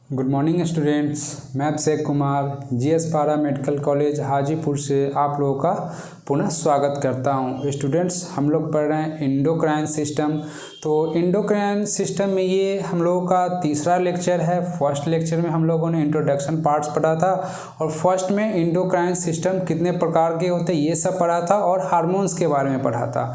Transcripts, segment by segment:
Good morning students. मैं Abhishek Kumar GS पारा medical college Hajipur से आप लोगों का पुनः स्वागत करता हूं। स्टूडेंट्स, हम लोग पढ़ रहे हैं इंडोक्राइन सिस्टम। तो इंडोक्राइन सिस्टम में ये हम लोगों का तीसरा लेक्चर है। फर्स्ट लेक्चर में हम लोगों ने इंट्रोडक्शन पार्ट्स पढ़ा था और फर्स्ट में इंडोक्राइन सिस्टम कितने प्रकार के होते हैं ये सब पढ़ा था और हार्मोन्स के बारे में पढ़ा था।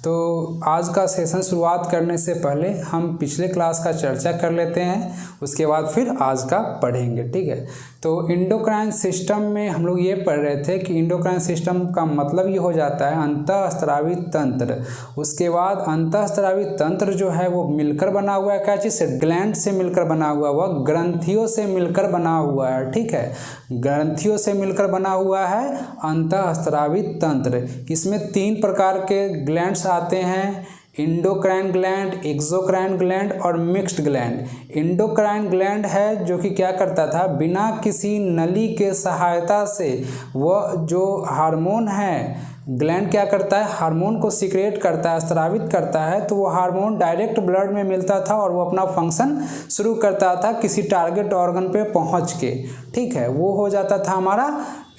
तो आज का सेशन शुरुआत करने से पहले हम पिछले क्लास का चर्चा कर लेते हैं, उसके बाद फिर आज का पढ़ेंगे। ठीक है, तो इंडोक्राइन सिस्टम में हम लोग ये पढ़ रहे थे कि इंडोक्राइन सिस्टम का मतलब ये हो जाता है अंतःस्रावी तंत्र। उसके बाद अंतःस्रावी तंत्र जो है वो मिलकर बना हुआ है, क्या चीज़ से? ग्लैंड से मिलकर बना हुआ, वह ग्रंथियों से मिलकर बना हुआ है। ठीक है, ग्रंथियों से मिलकर बना हुआ है अंतःस्रावी तंत्र। इसमें 3 प्रकार के ग्लैंड्स आते हैं, इंडोक्राइन ग्लैंड, एक्सोक्राइन ग्लैंड और मिक्स्ड ग्लैंड। इंडोक्राइन ग्लैंड है जो कि क्या करता था, बिना किसी नली के सहायता से वह जो हार्मोन है, ग्लैंड क्या करता है, हार्मोन को सीक्रेट करता है, स्रावित करता है। तो वो हार्मोन डायरेक्ट ब्लड में मिलता था और वो अपना फंक्शन शुरू करता था किसी टारगेट ऑर्गन पे पहुंच के। ठीक है, वो हो जाता था हमारा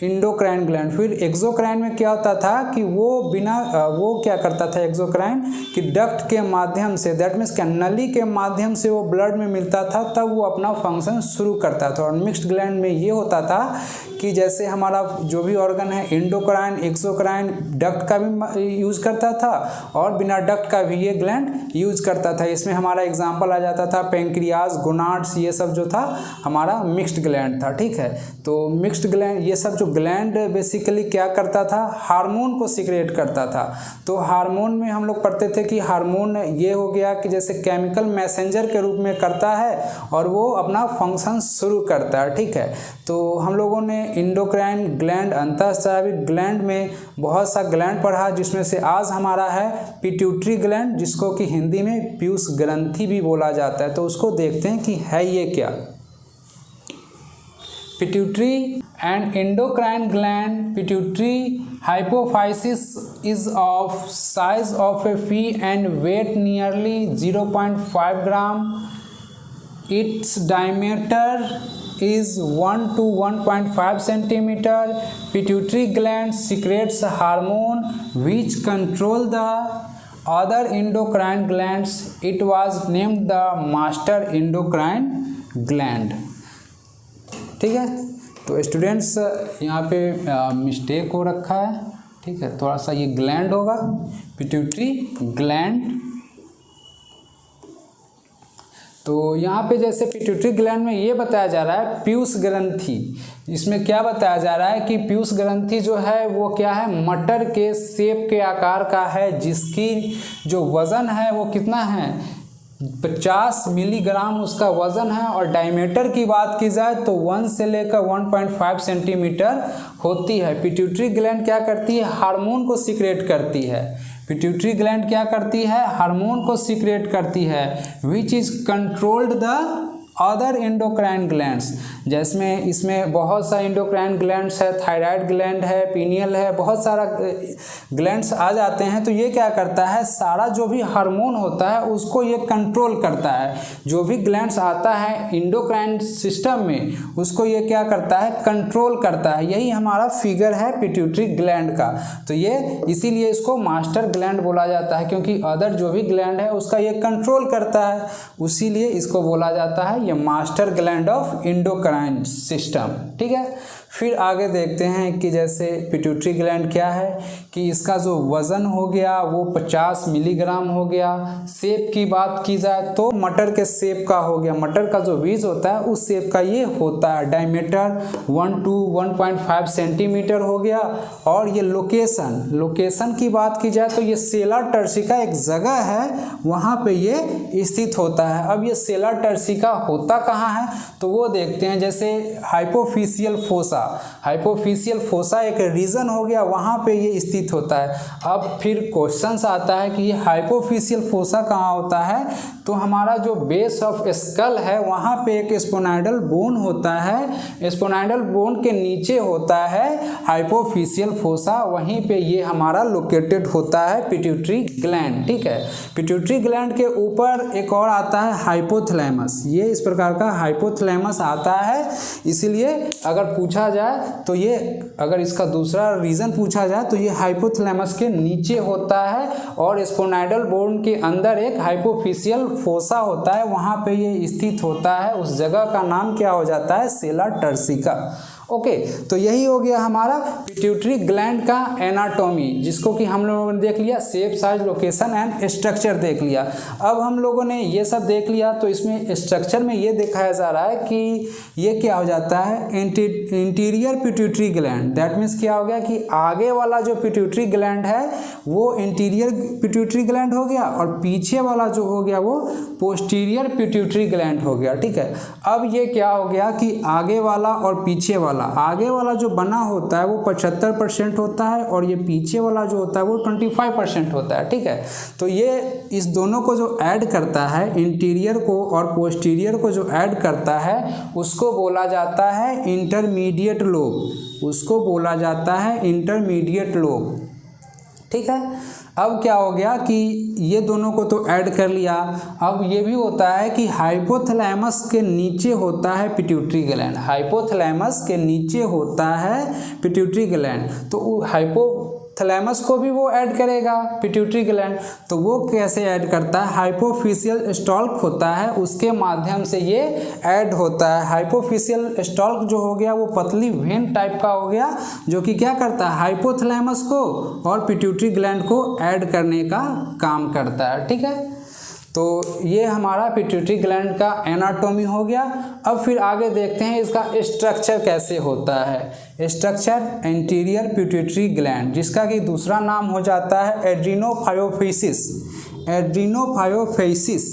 इंडोक्राइन ग्लैंड। फिर एक्सोक्राइन में क्या होता था कि वो क्या करता था एक्सोक्राइन कि डक्ट के माध्यम से, दैट मीन्स क्या, नली के माध्यम से वो ब्लड में मिलता था, तब वो अपना फंक्शन शुरू करता था। और मिक्स्ड ग्लैंड में ये होता था कि जैसे हमारा जो भी ऑर्गन है, इंडोक्राइन एक्सोक्राइन डक्ट का भी यूज़ करता था और बिना डक्ट का भी ये ग्लैंड यूज करता था। इसमें हमारा एग्जाम्पल आ जाता था पेंक्रियाज, गोनाड्स, ये सब जो था हमारा मिक्स्ड ग्लैंड था। ठीक है, तो मिक्स्ड ग्लैंड, ये सब जो ग्लैंड बेसिकली क्या करता था, हार्मोन को सीक्रेट करता था। तो हार्मोन में हम लोग पढ़ते थे कि हार्मोन ये हो गया कि जैसे केमिकल मैसेंजर के रूप में करता है और वो अपना फंक्शन शुरू करता है। ठीक है, तो हम लोगों ने इंडोक्राइन ग्लैंड, अंतःस्रावी ग्लैंड में बहुत सा ग्लैंड पढ़ा, जिसमें से आज हमारा है पिट्यूटरी ग्लैंड, जिसको कि हिंदी में पीयूष ग्रंथि भी बोला जाता है। तो उसको देखते हैं कि है ये क्या। Pituitary and endocrine gland. Pituitary hypophysis is of size of a pea and weight nearly 0.5 gram. Its diameter is 1 to 1.5 centimeter. Pituitary gland secretes hormone which control the other endocrine glands. It was named the master endocrine gland. ठीक है, तो students यहाँ पे mistake हो रखा है। ठीक है, थोड़ा सा ये ग्लैंड होगा, पिट्यूटरी ग्लैंड। तो यहाँ पे जैसे पिट्यूटरी ग्लैंड में ये बताया जा रहा है पीयूष ग्रंथि। इसमें क्या बताया जा रहा है कि पीयूष ग्रंथि जो है वो क्या है, मटर के सेब के आकार का है, जिसकी जो वज़न है वो कितना है, 50 मिलीग्राम उसका वज़न है। और डायमीटर की बात की जाए तो 1 से लेकर 1.5 सेंटीमीटर होती है। पिट्यूटरी ग्लैंड क्या करती है, हार्मोन को सीक्रेट करती है। पिट्यूटरी ग्लैंड क्या करती है, हार्मोन को सीक्रेट करती है, which is controlled the other endocrine glands. जिसमें इसमें बहुत सा एंडोक्राइन ग्लैंड्स है, थायराइड ग्लैंड है, पीनियल है, बहुत सारा ग्लैंड्स आ जाते हैं। तो ये क्या करता है, सारा जो भी हार्मोन होता है उसको ये कंट्रोल करता है। जो भी ग्लैंड्स आता है एंडोक्राइन सिस्टम में उसको ये क्या करता है, कंट्रोल करता है। यही हमारा फिगर है पिट्यूटरी ग्लैंड का। तो ये इसीलिए इसको मास्टर ग्लैंड बोला जाता है, क्योंकि अदर जो भी ग्लैंड है उसका ये कंट्रोल करता है, उसीलिए इसको बोला जाता है ये master gland of endocrine system. ठीक है, फिर आगे देखते हैं कि जैसे पिट्यूटरी ग्लैंड क्या है कि इसका जो वज़न हो गया वो 50 मिलीग्राम हो गया। सेब की बात की जाए तो मटर के सेब का हो गया, मटर का जो बीज होता है उस सेब का ये होता है। डायमीटर 1 to 1.5 सेंटीमीटर हो गया। और ये लोकेशन की बात की जाए तो ये सेलर टर्सिका एक जगह है, वहाँ पे ये स्थित होता है। अब ये सेलर टर्सिका होता कहाँ है तो वो देखते हैं। जैसे हाइपोफिशियल फोसा एक रीजन हो गया, वहाँ पे ये स्थित होता है। अब फिर क्वेश्चंस आता है कि ये हाइपोफिशियल फोसा कहाँ होता है, तो हमारा जो बेस ऑफ स्कल है वहाँ पे एक स्पोनाइडल बोन होता है, स्पोनाइडल बोन के नीचे होता है हाइपोफिशियल फोसा, वहीं पे ये हमारा लोकेटेड होता है पिट्यूटरी ग्लैंड। ठीक है, पिट्यूटरी ग्लैंड के ऊपर एक और आता है हाइपोथैलेमस, ये इस प्रकार का हाइपोथैलेमस आता है। इसीलिए अगर पूछा जाए तो ये, अगर इसका दूसरा रीज़न पूछा जाए तो ये हाइपोथैलेमस के नीचे होता है और स्पोनाइडल बोन के अंदर एक हाइपोफिशियल फोसा होता है, वहाँ पे ये स्थित होता है। उस जगह का नाम क्या हो जाता है? सेला टर्सिका। ओके, तो यही हो गया हमारा पिट्यूटरी ग्लैंड का एनाटॉमी, जिसको कि हम लोगों ने देख लिया, shape, size, location and structure देख लिया। अब हम लोगों ने ये सब देख लिया तो इसमें स्ट्रक्चर में ये दिखाया जा रहा है कि ये क्या हो जाता है? Interior pituitary gland. That means क्या हो गया कि आगे वाला जो पिट्यूटरी ग्लैंड है वो इंटीरियर पिट्यूटरी ग्लैंड हो गया और पीछे वाला जो हो गया वो पोस्टीरियर पिट्यूटरी ग्लैंड हो गया। ठीक है, अब ये क्या हो गया कि आगे वाला और पीछे वाला, आगे वाला जो बना होता है वो 75% होता है और ये पीछे वाला जो होता है वो 25% होता है। ठीक है, तो ये इस दोनों को जो ऐड करता है, इंटीरियर को और पोस्टीरियर को जो ऐड करता है उसको बोला जाता है इंटरमीडिएट लोब, उसको बोला जाता है इंटरमीडिएट लोब। ठीक है, अब क्या हो गया कि ये दोनों को तो ऐड कर लिया। अब ये भी होता है कि हाइपोथैलेमस के नीचे होता है पिट्यूटरी ग्लैंड, हाइपोथैलेमस के नीचे होता है पिट्यूटरी ग्लैंड, तो हाइपोथैलेमस को भी वो ऐड करेगा पिट्यूटरी ग्लैंड। तो वो कैसे ऐड करता है? हाइपोफिशियल स्टॉल्क होता है, उसके माध्यम से ये ऐड होता है। हाइपोफिशियल स्टॉल्क जो हो गया वो पतली वेन टाइप का हो गया, जो कि क्या करता है? हाइपोथैलेमस को और पिट्यूटरी ग्लैंड को ऐड करने का काम करता है। ठीक है, तो ये हमारा पिट्यूटरी ग्लैंड का एनाटॉमी हो गया। अब फिर आगे देखते हैं इसका स्ट्रक्चर कैसे होता है। स्ट्रक्चर एंटीरियर पिट्यूटरी ग्लैंड, जिसका कि दूसरा नाम हो जाता है एड्रीनोफायोफेसिस, एड्रीनोफायोफेसिस,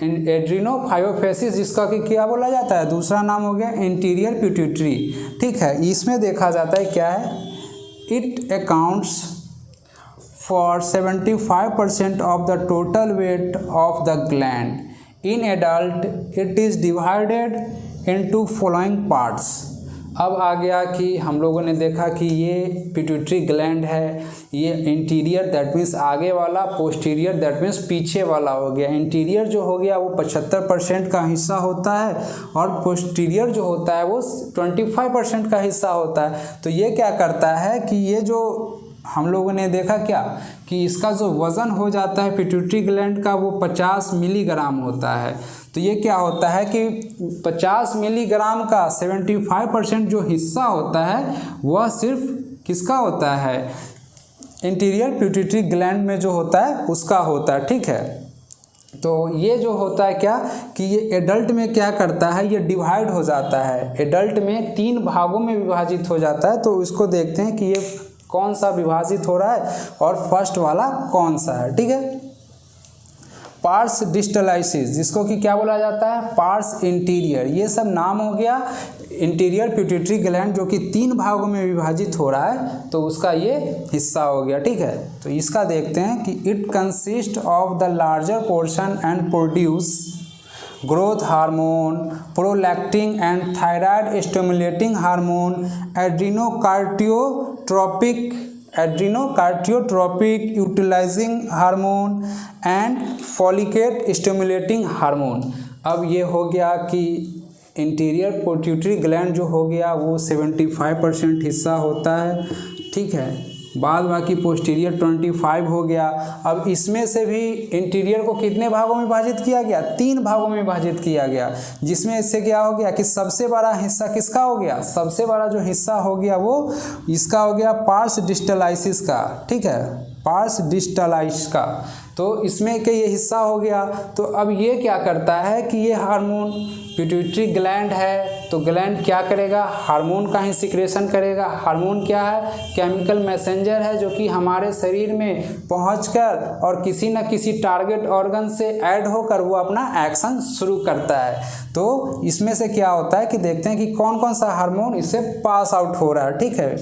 एड्रीनोफायोफेसिस, जिसका कि क्या बोला जाता है? दूसरा नाम हो गया इंटीरियर पिट्यूटरी। ठीक है, इसमें देखा जाता है क्या है? It accounts for 75% of the total weight of the gland. In adult, it is divided into following parts. अब आ गया कि हम लोगों ने देखा कि ये पिट्यूटरी ग्लैंड है, ये इंटीरियर दैट मीन्स आगे वाला, पोस्टीरियर दैट मीन्स पीछे वाला हो गया। इंटीरियर जो हो गया वो 75% का हिस्सा होता है और पोस्टीरियर जो होता है वो 25% का हिस्सा होता है। तो ये क्या करता है कि ये जो हम लोगों ने देखा क्या कि इसका जो वज़न हो जाता है पिट्यूटरी ग्लैंड का वो 50 मिलीग्राम होता है। तो ये क्या होता है कि 50 मिलीग्राम का 75% जो हिस्सा होता है वह सिर्फ किसका होता है? इंटीरियर पिट्यूटरी ग्लैंड में जो होता है उसका होता है। ठीक है, तो ये जो होता है क्या कि ये एडल्ट में क्या करता है? ये डिवाइड हो जाता है, एडल्ट में 3 भागों में विभाजित हो जाता है। तो इसको देखते हैं कि ये कौन सा विभाजित हो रहा है और फर्स्ट वाला कौन सा है। ठीक है, पार्स डिस्टलाइसिस, जिसको कि क्या बोला जाता है? पार्स इंटीरियर। ये सब नाम हो गया इंटीरियर पिट्यूटरी ग्लैंड, जो कि 3 भागों में विभाजित हो रहा है, तो उसका ये हिस्सा हो गया। ठीक है, तो इसका देखते हैं कि it consist of the larger portion and produce growth hormone, prolactin and thyroid stimulating hormone, adrenocorticotropic utilizing hormone and follicate stimulating hormone। अब ये हो गया कि इंटीरियर पिट्यूटरी ग्लैंड जो हो गया वो 75% हिस्सा होता है। ठीक है, बाद बाकी पोस्टीरियर 25 हो गया। अब इसमें से भी इंटीरियर को कितने भागों में विभाजित किया गया? 3 भागों में विभाजित किया गया, जिसमें इससे क्या हो गया कि सबसे बड़ा हिस्सा किसका हो गया? सबसे बड़ा जो हिस्सा हो गया वो इसका हो गया पार्स डिस्टलाइसिस का। ठीक है, पार्स डिस्टलाइस का, तो इसमें के ये हिस्सा हो गया। तो अब ये क्या करता है कि ये हार्मोन, पिट्यूटरी ग्लैंड है तो ग्लैंड क्या करेगा? हार्मोन का ही सिक्रेशन करेगा। हार्मोन क्या है? केमिकल मैसेंजर है, जो कि हमारे शरीर में पहुंचकर और किसी न किसी टारगेट ऑर्गन से ऐड होकर वो अपना एक्शन शुरू करता है। तो इसमें से क्या होता है कि देखते हैं कि कौन कौन सा हार्मोन इससे पास आउट हो रहा है। ठीक है,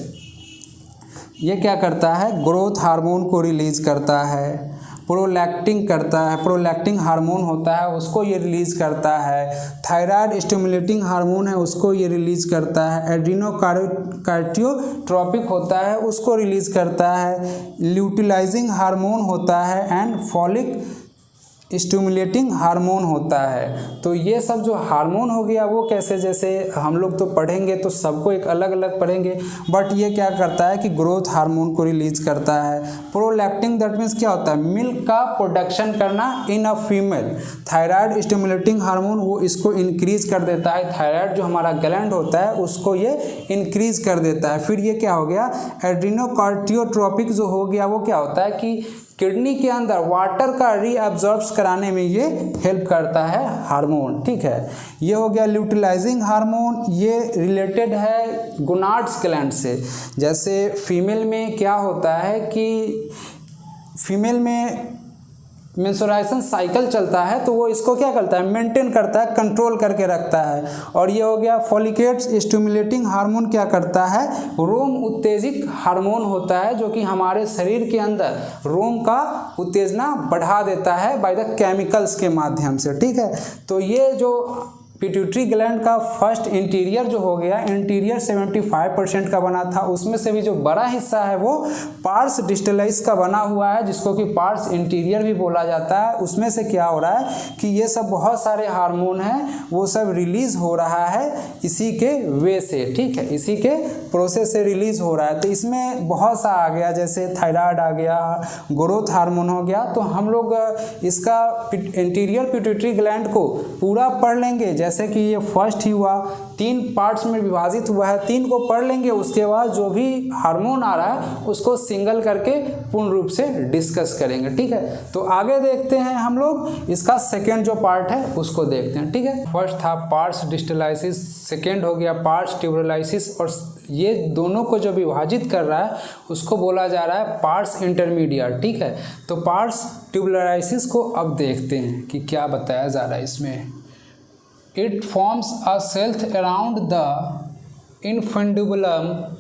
ये क्या करता है? ग्रोथ हार्मोन को रिलीज करता है, प्रोलैक्टिन करता है, प्रोलैक्टिन हार्मोन होता है उसको ये रिलीज़ करता है। थायराइड स्टिमुलेटिंग हार्मोन है उसको ये रिलीज़ करता है। एड्रीनोकार्टियोट्रोपिक होता है उसको रिलीज़ करता है। ल्यूटिलाइजिंग हार्मोन होता है एंड फॉलिक स्टिमुलेटिंग हार्मोन होता है। तो ये सब जो हार्मोन हो गया वो कैसे, जैसे हम लोग तो पढ़ेंगे तो सबको एक अलग अलग पढ़ेंगे, बट ये क्या करता है कि ग्रोथ हार्मोन को रिलीज करता है। प्रोलैक्टिन दैट मीन्स क्या होता है, मिल्क का प्रोडक्शन करना in a female. Thyroid stimulating hormone वो इसको इंक्रीज कर देता है, थायराइड जो हमारा ग्लैंड होता है उसको ये इंक्रीज कर देता है। फिर ये क्या हो गया, एड्रीनोकार्टियोट्रोपिक जो हो गया वो क्या होता है कि किडनी के अंदर वाटर का रीअब्जॉर्ब्स कराने में ये हेल्प करता है हार्मोन, ठीक है। ये हो गया ल्यूटिलाइजिंग हार्मोन, ये रिलेटेड है गोनाड्स ग्लैंड से। जैसे फीमेल में क्या होता है कि फीमेल में मेंस्ट्रुएशन साइकिल चलता है तो वो इसको क्या करता है, मेंटेन करता है, कंट्रोल करके रखता है। और ये हो गया फॉलिकेट स्टिमुलेटिंग हार्मोन क्या करता है, रोम उत्तेजित हार्मोन होता है जो कि हमारे शरीर के अंदर रोम का उत्तेजना बढ़ा देता है बाय द केमिकल्स के माध्यम से, ठीक है। तो ये जो पिट्यूटरी ग्लैंड का फर्स्ट इंटीरियर जो हो गया, इंटीरियर 75% का बना था, उसमें से भी जो बड़ा हिस्सा है वो पार्स डिस्टलाइस का बना हुआ है जिसको कि पार्स इंटीरियर भी बोला जाता है। उसमें से क्या हो रहा है कि ये सब बहुत सारे हार्मोन हैं वो सब रिलीज हो रहा है इसी के वे से, ठीक है, इसी के प्रोसेस से रिलीज हो रहा है। तो इसमें बहुत सा आ गया, जैसे थायराइड आ गया, ग्रोथ हार्मोन हो गया। तो हम लोग इसका इंटीरियर पिट्यूटरी ग्लैंड को पूरा पढ़ लेंगे, जैसे कि ये फर्स्ट ही हुआ, 3 पार्ट्स में विभाजित हुआ है, 3 को पढ़ लेंगे। उसके बाद जो भी हार्मोन आ रहा है उसको सिंगल करके पूर्ण रूप से डिस्कस करेंगे, ठीक है। तो आगे देखते हैं हम लोग इसका सेकेंड जो पार्ट है उसको देखते हैं, ठीक है। फर्स्ट था पार्स डिस्टलाइसिस, सेकेंड हो गया पार्स ट्यूबरलाइसिस, और ये दोनों को जो विभाजित कर रहा है उसको बोला जा रहा है पार्स इंटरमीडिएट, ठीक है। तो पार्स ट्यूबरलाइसिस को अब देखते हैं कि क्या बताया जा रहा है इसमें। It forms a sheath around the infundibulum.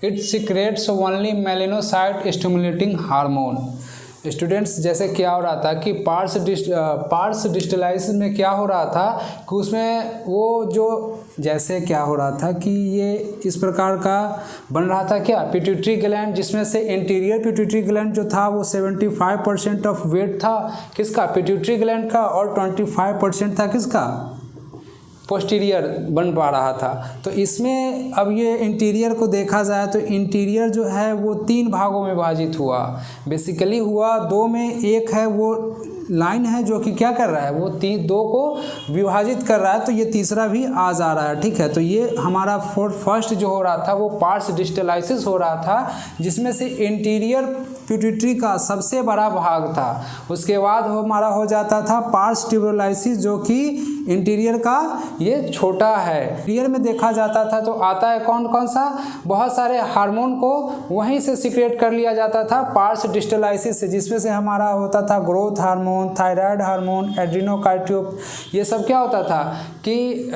It secretes only melanocyte stimulating hormone. Students, जैसे क्या हो रहा था कि पार्स डिस्टलाइसिस में क्या हो रहा था कि उसमें वो जो जैसे क्या हो रहा था कि ये इस प्रकार का बन रहा था क्या, पिट्यूटरी ग्लैंड, जिसमें से इंटीरियर पिट्यूटरी ग्लैंड जो था वो 75% ऑफ वेट था किसका, पिट्यूटरी ग्लैंड का, और 25% था किसका, पोस्टीरियर बन पा रहा था। तो इसमें अब ये इंटीरियर को देखा जाए तो इंटीरियर जो है वो 3 भागों में विभाजित हुआ, बेसिकली हुआ 2 में। एक है वो लाइन है जो कि क्या कर रहा है, वो 2 को विभाजित कर रहा है, तो ये तीसरा भी आ जा रहा है, ठीक है। तो ये हमारा फर्स्ट जो हो रहा था वो पार्स डिस्टलाइसिस हो रहा था, जिसमें से इंटीरियर पिट्यूटरी का सबसे बड़ा भाग था। उसके बाद हमारा हो जाता था पार्स ट्यूबरलाइसिस जो कि इंटीरियर का ये छोटा है। इंटीरियर में देखा जाता था तो आता है कौन कौन सा, बहुत सारे हार्मोन को वहीं से सीक्रेट कर लिया जाता था पार्स डिस्टलाइसिस से, जिसमें से हमारा होता था ग्रोथ हार्मोन, थायराइड हार्मोन, एड्रीनोकार्टियोप। ये सब क्या होता था कि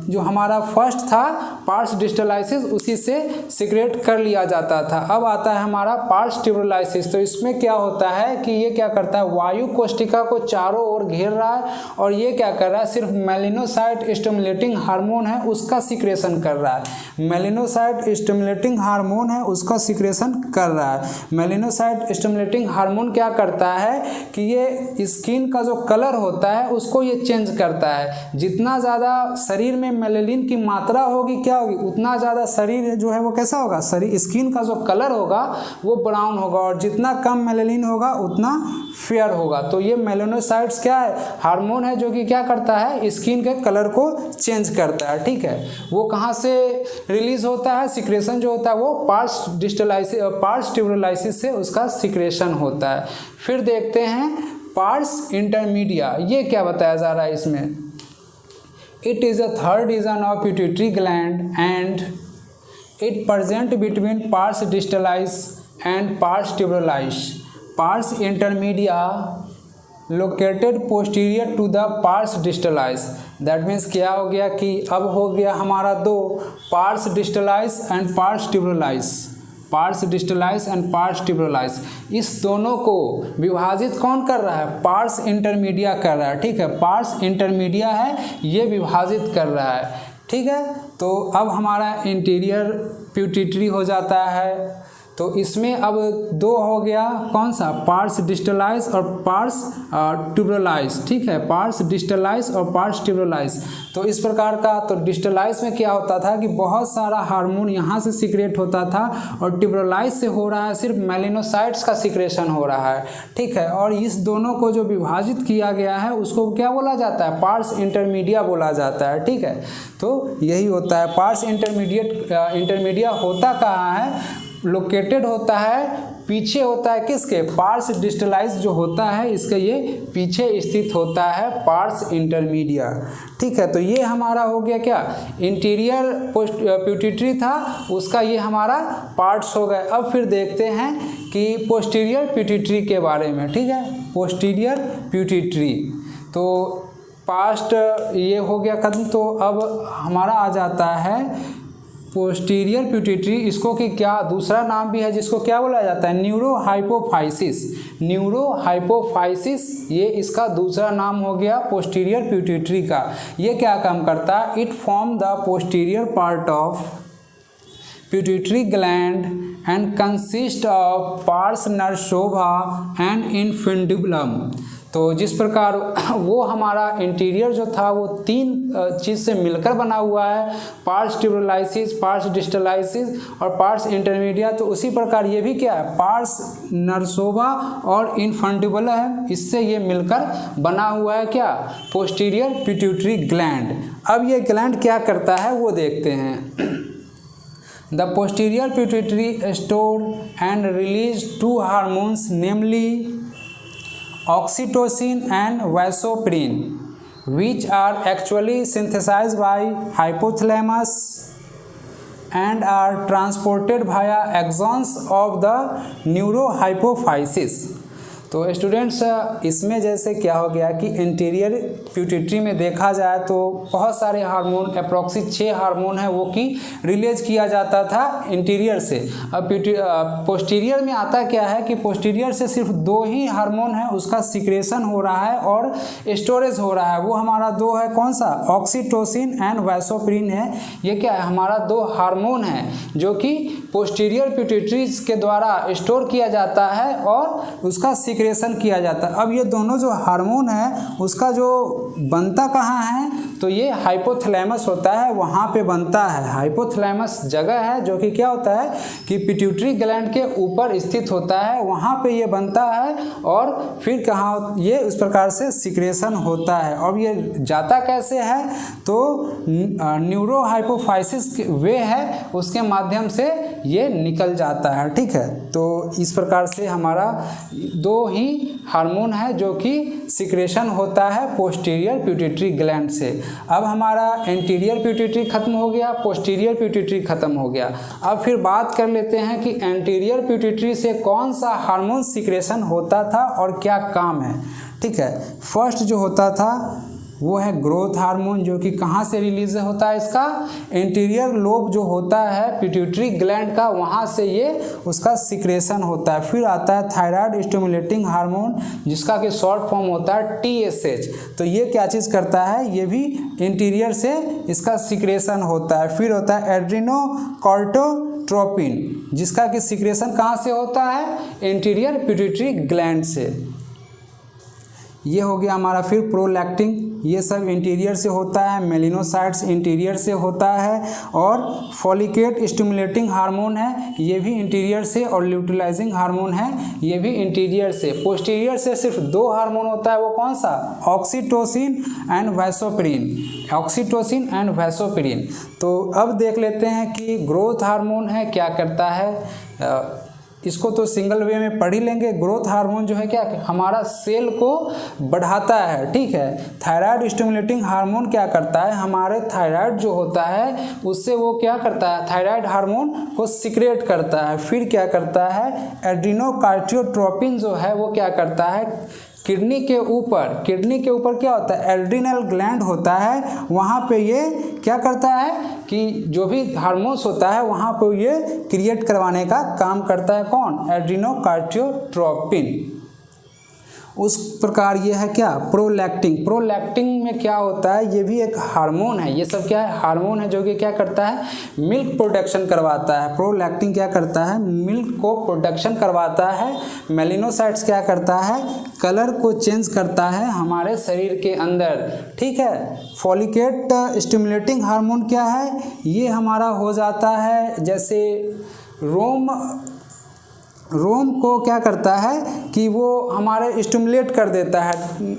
जो हमारा फर्स्ट था पार्स डिस्टलाइसिस उसी से सीक्रेट कर लिया जाता था। अब आता है हमारा पार्स ट्यूबरलाइसिस। तो इसमें क्या होता है कि ये क्या करता है, वायु कोशिका को चारों ओर घेर रहा है और ये क्या कर रहा है, सिर्फ मेलानोसाइट स्टिमुलेटिंग हार्मोन है उसका सीक्रेशन कर रहा है। मेलानोसाइट स्टिमुलेटिंग हार्मोन है उसका सीक्रेशन कर रहा है। मेलानोसाइट स्टिमुलेटिंग हार्मोन क्या करता है कि ये स्किन का जो कलर होता है उसको ये चेंज करता है। जितना ज़्यादा शरीर में मेलेनिन की मात्रा होगी क्या होगी, उतना ज़्यादा शरीर जो है वो कैसा होगा, शरीर स्किन का जो कलर होगा वो ब्राउन होगा, और जितना कम मेलेनिन होगा उतना फेयर होगा। तो ये मेलानोसाइट्स क्या है, हार्मोन है जो कि क्या करता है, स्किन के कलर को चेंज करता है, ठीक है। वो कहाँ से रिलीज होता है, सिक्रेशन जो होता है वो पार्स ट्यूबरलाइसिस से उसका सिक्रेशन होता है। फिर देखते हैं पार्स इंटरमीडिया, ये क्या बताया जा रहा है इसमें। It is a third region of pituitary gland and it present between pars distalis and pars tuberalis. Pars intermedia located posterior to the pars distalis. That means क्या हो गया कि अब हो गया हमारा 2, pars distalis and pars tuberalis. Pars distalis and pars tuberalis, इस दोनों को विभाजित कौन कर रहा है? पार्स इंटरमीडिया कर रहा है। ठीक है, पार्स इंटरमीडिया है, ये विभाजित कर रहा है। ठीक है, तो अब हमारा इंटीरियर पिट्यूटरी हो जाता है। तो इसमें अब दो हो गया, कौन सा? पार्स डिस्टलाइज और पार्स ट्यूबरोलाइज। ठीक है, पार्स डिस्टलाइज और पार्स ट्यूबरोलाइज। तो इस प्रकार का, तो डिस्टलाइज में क्या होता था कि बहुत सारा हार्मोन यहाँ से सीक्रेट होता था, और ट्यूबरोलाइज से हो रहा है सिर्फ मेलानोसाइट्स का सीक्रेशन हो रहा है। ठीक है, और इस दोनों को जो विभाजित किया गया है उसको क्या बोला जाता है? पार्स इंटरमीडिया बोला जाता है। ठीक है, तो यही होता है। पार्स इंटरमीडिया होता कहाँ है? लोकेटेड होता है, पीछे होता है किसके? पार्स डिस्टलाइज जो होता है इसके ये पीछे स्थित होता है पार्स इंटरमीडिया। ठीक है, तो ये हमारा हो गया क्या? इंटीरियर पिट्यूटरी था, उसका ये हमारा पार्ट्स हो गए। अब फिर देखते हैं कि पोस्टीरियर पिट्यूटरी के बारे में। ठीक है, पोस्टीरियर पिट्यूटरी, तो पास्ट ये हो गया खत्म। तो अब हमारा आ जाता है पोस्टीरियर पिट्यूटरी, इसको कि क्या दूसरा नाम भी है जिसको क्या बोला जाता है? न्यूरोहाइपोफाइसिस। न्यूरोहाइपोफाइसिस ये इसका दूसरा नाम हो गया पोस्टीरियर पिट्यूटरी का। ये क्या काम करता है? It form the posterior part of pituitary gland and consist of pars nervosa and infundibulum. तो जिस प्रकार वो हमारा इंटीरियर जो था वो तीन चीज़ से मिलकर बना हुआ है, पार्स ट्यूबरोलाइसिस, पार्स डिस्टलाइसिस और पार्स इंटरमीडिया। तो उसी प्रकार ये भी क्या है? पार्स नर्सोवा और इन्फिंडिबुलम है, इससे ये मिलकर बना हुआ है क्या? Posterior pituitary gland. अब ये ग्लैंड क्या करता है वो देखते हैं। The posterior pituitary store and release two hormones, namely oxytocin and vasopressin, which are actually synthesized by hypothalamus and are transported via axons of the neurohypophysis। तो स्टूडेंट्स इसमें जैसे क्या हो गया कि इंटीरियर पिट्यूटरी में देखा जाए तो बहुत सारे हार्मोन, अप्रॉक्सी 6 हार्मोन है वो कि रिलीज किया जाता था इंटीरियर से। अब पोस्टीरियर में आता क्या है कि पोस्टीरियर से सिर्फ 2 ही हार्मोन है, उसका सिक्रेशन हो रहा है और स्टोरेज हो रहा है। वो हमारा 2 है, कौन सा? ऑक्सीटोसिन एंड वैसोप्रिन है। ये क्या है? हमारा 2 हार्मोन है जो कि पोस्टीरियर पिट्यूटरी के द्वारा स्टोर किया जाता है और उसका सिक्रेशन किया जाता है। अब ये दोनों जो हार्मोन है उसका जो बनता कहाँ है? तो ये हाइपोथैलेमस होता है, वहाँ पे बनता है। हाइपोथैलेमस जगह है जो कि क्या होता है कि पिट्यूटरी ग्लैंड के ऊपर स्थित होता है, वहाँ पे ये बनता है और फिर कहाँ ये उस प्रकार से सिक्रेशन होता है। अब ये जाता कैसे है? तो न्यूरोहाइपोफाइसिस वे है, उसके माध्यम से ये निकल जाता है। ठीक है, तो इस प्रकार से हमारा 2 ही हार्मोन है जो कि सिक्रेशन होता है पोस्टीरियर पिट्यूटरी ग्लैंड से। अब हमारा एंटीरियर पिट्यूटरी खत्म हो गया, पोस्टीरियर पिट्यूटरी खत्म हो गया। अब फिर बात कर लेते हैं कि एंटीरियर पिट्यूटरी से कौन सा हार्मोन सिक्रेशन होता था और क्या काम है। ठीक है, फर्स्ट जो होता था वो है ग्रोथ हार्मोन, जो कि कहाँ से रिलीज होता है? इसका इंटीरियर लोब जो होता है पिट्यूटरी ग्लैंड का, वहाँ से ये उसका सिक्रेशन होता है। फिर आता है थायराइड स्टिमुलेटिंग हार्मोन, जिसका कि शॉर्ट फॉर्म होता है TSH। तो ये क्या चीज़ करता है? ये भी इंटीरियर से इसका सिक्रेशन होता है। फिर होता है एड्रिनोकॉर्टिकोट्रोपिन, जिसका कि सिक्रेशन कहाँ से होता है? इंटीरियर पिट्यूटरी ग्लैंड से। ये हो गया हमारा। फिर प्रोलैक्टिन, ये सब इंटीरियर से होता है। मेलिनोसाइट्स इंटीरियर से होता है। और फॉलिकेट स्टिमुलेटिंग हार्मोन है, ये भी इंटीरियर से। और ल्यूटिलाइजिंग हार्मोन है, ये भी इंटीरियर से। पोस्टीरियर से सिर्फ 2 हार्मोन होता है, वो कौन सा? Oxytocin and vasopressin. Oxytocin and vasopressin. तो अब देख लेते हैं कि ग्रोथ हार्मोन है क्या करता है। इसको तो सिंगल वे में पढ़ ही लेंगे। ग्रोथ हार्मोन जो है क्या, हमारा सेल को बढ़ाता है। ठीक है, थायराइड स्टिमुलेटिंग हार्मोन क्या करता है? हमारे थायराइड जो होता है उससे वो क्या करता है? थायराइड हार्मोन को सिक्रेट करता है। फिर क्या करता है? एड्रिनोकॉर्टिकोट्रोपिन जो है वो क्या करता है? किडनी के ऊपर क्या होता है, एड्रिनल ग्लैंड होता है, वहाँ पे ये क्या करता है कि जो भी हार्मोन्स होता है वहाँ पे ये क्रिएट करवाने का काम करता है। कौन? एड्रिनोकार्टियोट्रोपिन। उस प्रकार ये है क्या, प्रोलैक्टिन में क्या होता है, ये भी एक हार्मोन है। ये सब क्या है, हार्मोन है जो कि क्या करता है, मिल्क प्रोडक्शन करवाता है। प्रोलैक्टिन क्या करता है, मिल्क को प्रोडक्शन करवाता है। मेलिनोसाइट्स क्या करता है, कलर को चेंज करता है हमारे शरीर के अंदर, ठीक है। फॉलिकेट स्टिमुलेटिंग हार्मोन क्या है, ये हमारा हो जाता है, जैसे रोम को क्या करता है कि वो हमारे स्टिमुलेट कर देता है,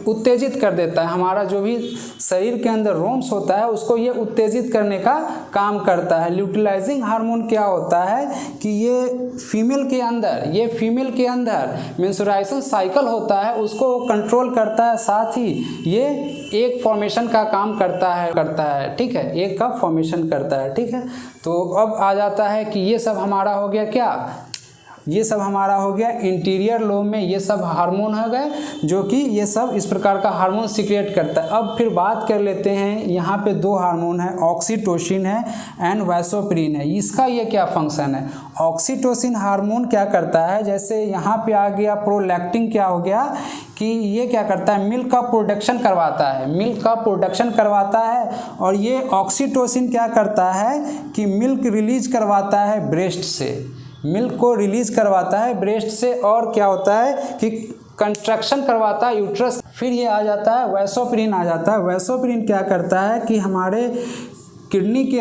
उत्तेजित कर देता है। हमारा जो भी शरीर के अंदर रोम्स होता है उसको ये उत्तेजित करने का काम करता है। ल्यूटिलाइजिंग हार्मोन क्या होता है कि ये फीमेल के अंदर मेंस्ट्रुएशन साइकिल होता है उसको कंट्रोल करता है, साथ ही ये एक फॉर्मेशन का काम करता है, ठीक है, एक का फॉर्मेशन करता है, ठीक है। तो अब आ जाता है कि ये सब हमारा हो गया क्या, ये सब हमारा हो गया इंटीरियर लोब में ये सब हार्मोन हो गए जो कि ये सब इस प्रकार का हार्मोन सीक्रेट करता है। अब फिर बात कर लेते हैं, यहाँ पे दो हार्मोन है, ऑक्सीटोसिन है एंड वैसोप्रिन है। इसका ये क्या फंक्शन है, ऑक्सीटोसिन हार्मोन क्या करता है, जैसे यहाँ पे आ गया प्रोलैक्टिन, क्या हो गया कि ये क्या करता है, मिल्क का प्रोडक्शन करवाता है। और ये ऑक्सीटोसिन क्या करता है कि मिल्क रिलीज करवाता है ब्रेस्ट से, मिल्क को रिलीज करवाता है ब्रेस्ट से, और क्या होता है कि कंट्रैक्शन करवाता है यूट्रस। फिर ये आ जाता है वैसोप्रिन आ जाता है। वैसोप्रिन क्या करता है कि हमारे किडनी के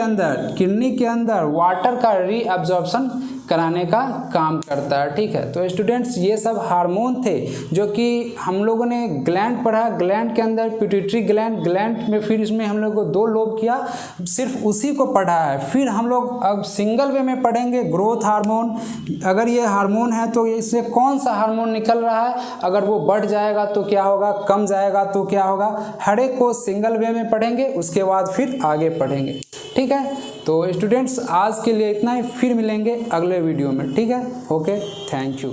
अंदर वाटर का रीअब्जॉर्प्शन कराने का काम करता है, ठीक है। तो स्टूडेंट्स ये सब हार्मोन थे जो कि हम लोगों ने ग्लैंड पढ़ा, ग्लैंड के अंदर पिट्यूटरी ग्लैंड में, फिर इसमें हम लोग को 2 लोब किया, सिर्फ उसी को पढ़ा है। फिर हम लोग अब सिंगल वे में पढ़ेंगे ग्रोथ हार्मोन। अगर ये हार्मोन है तो इससे कौन सा हार्मोन निकल रहा है, अगर वो बढ़ जाएगा तो क्या होगा, कम जाएगा तो क्या होगा, हर एक को सिंगल वे में पढ़ेंगे, उसके बाद फिर आगे पढ़ेंगे, ठीक है। तो स्टूडेंट्स आज के लिए इतना ही, फिर मिलेंगे अगले वीडियो में, ठीक है। Okay, thank you.